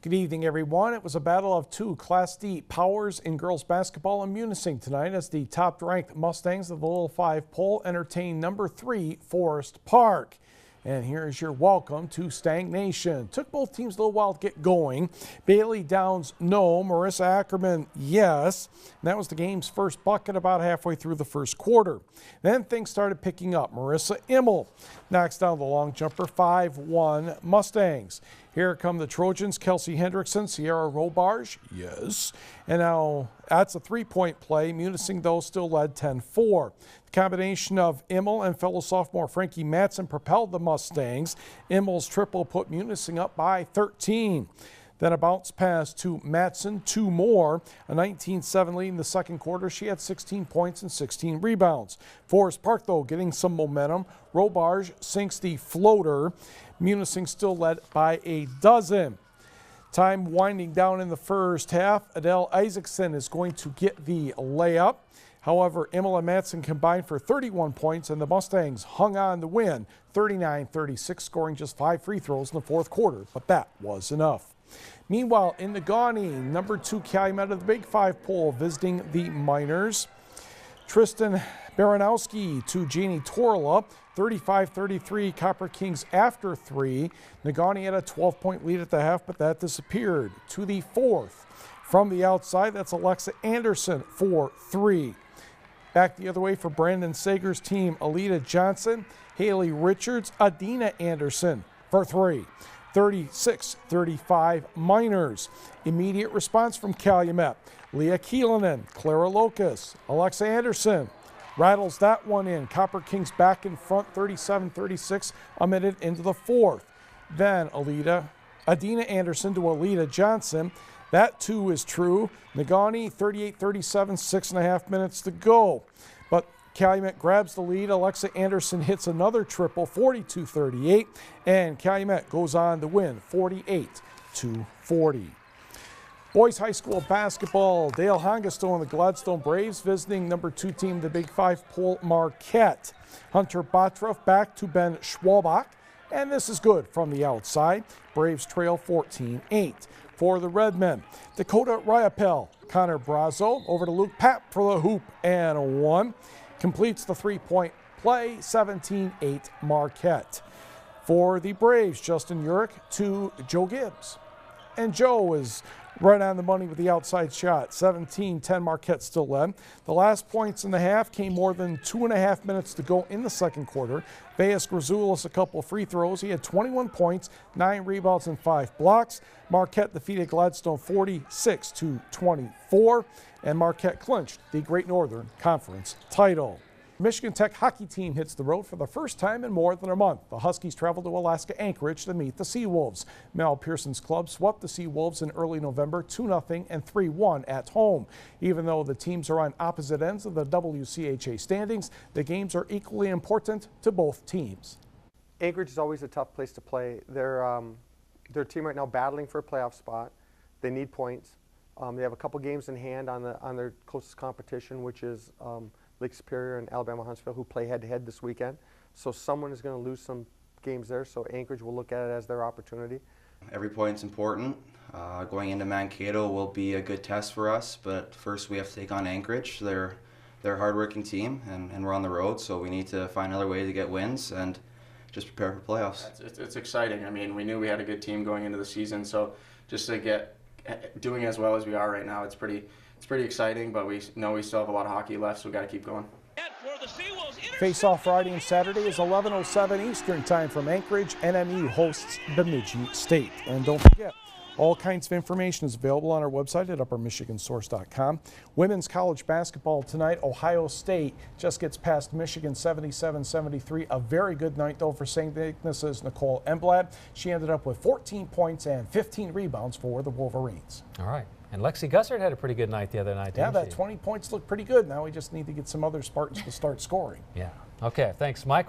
Good evening, everyone. It was a battle of two Class D powers in girls basketball in Municip tonight as the top-ranked Mustangs of the Little Five poll entertained number 3 Forest Park. And here is your welcome to Stang Nation. Took both teams a little while to get going. Bailey Downs, no. Marissa Ackerman, yes. And that was the game's first bucket about halfway through the first quarter. Then things started picking up. Marissa Immel knocks down the long jumper, 5-1 Mustangs. Here come the Trojans, Kelsey Hendrickson, Sierra Robarge, yes. And now that's a three-point play. Munising, though, still led 10-4. The combination of Immel and fellow sophomore Frankie Matson propelled the Mustangs. Immel's triple put Munising up by 13. Then a bounce pass to Matson, 2 more. A 19-7 lead in the second quarter. She had 16 points and 16 rebounds. Forest Park, though, getting some momentum. Robarge sinks the floater. Munising still led by a dozen. Time winding down in the first half. Adele Isaacson is going to get the layup. However, Immel and Matson combined for 31 points, and the Mustangs hung on to win 39-36, scoring just 5 free throws in the fourth quarter, but that was enough. Meanwhile, in Negaunee, number 2 Calumet of the Big Five poll visiting the Miners. Tristan Baranowski to Jeannie Torla, 35-33 Copper Kings after 3. Negaunee had a 12-point lead at the half, but that disappeared. To the fourth. From the outside, that's Alexa Anderson for 3. Back the other way for Brandon Sager's team, Alita Johnson, Haley Richards, Adina Anderson for 3. 36-35 Miners. Immediate response from Calumet. Leah Keelanen, Clara Locus, Alexa Anderson rattles that one in. Copper Kings back in front, 37-36, a minute into the fourth. Then Adina Anderson to Alita Johnson. That too is true. Negaunee 38-37, 6.5 minutes to go. But Calumet grabs the lead. Alexa Anderson hits another triple, 42-38, and Calumet goes on to win 48-40. Boys high school basketball, Dale Hongestone and the Gladstone Braves visiting number 2 team, the Big Five poll, Marquette. Hunter Botroff back to Ben Schwalbach, and this is good from the outside. Braves trail 14-8. For the Redmen, Dakota Ryapel, Connor Brazo over to Luke Papp for the hoop and 1. Completes the three-point play, 17-8 Marquette. For the Braves, Justin Urich to Joe Gibbs. And Joe is right on the money with the outside shot. 17-10 Marquette still led. The last points in the half came more than 2.5 minutes to go in the second quarter. Veas Grazoulis a couple of free throws. He had 21 points, 9 rebounds, and 5 blocks. Marquette defeated Gladstone 46-24, and Marquette clinched the Great Northern Conference title. Michigan Tech hockey team hits the road for the first time in more than a month. The Huskies travel to Alaska Anchorage to meet the Seawolves. Mel Pearson's club swept the Seawolves in early November 2-0 and 3-1 at home. Even though the teams are on opposite ends of the WCHA standings, the games are equally important to both teams. Anchorage is always a tough place to play. They're a team right now battling for a playoff spot. They need points. They have a couple games in hand on their closest competition, which is Lake Superior and Alabama Huntsville, who play head-to-head this weekend. So someone is going to lose some games there, so Anchorage will look at it as their opportunity. Every point's important. Going into Mankato will be a good test for us, but first we have to take on Anchorage. They're a hard-working team, and we're on the road, so we need to find another way to get wins and just prepare for playoffs. It's exciting. I mean, we knew we had a good team going into the season, so just to get doing as well as we are right now, it's pretty exciting, but we know we still have a lot of hockey left, so we've got to keep going. Face-off Friday and Saturday is 11:07 Eastern Time from Anchorage. NMU hosts Bemidji State. And don't forget, all kinds of information is available on our website at uppermichigansource.com. Women's college basketball tonight. Ohio State just gets past Michigan 77-73. A very good night, though, for St. Ignace's Nicole Emblad. She ended up with 14 points and 15 rebounds for the Wolverines. All right. And Lexi Gussert had a pretty good night the other night, yeah, didn't that she? 20 points looked pretty good. Now we just need to get some other Spartans to start scoring. Yeah. Okay, thanks, Mike.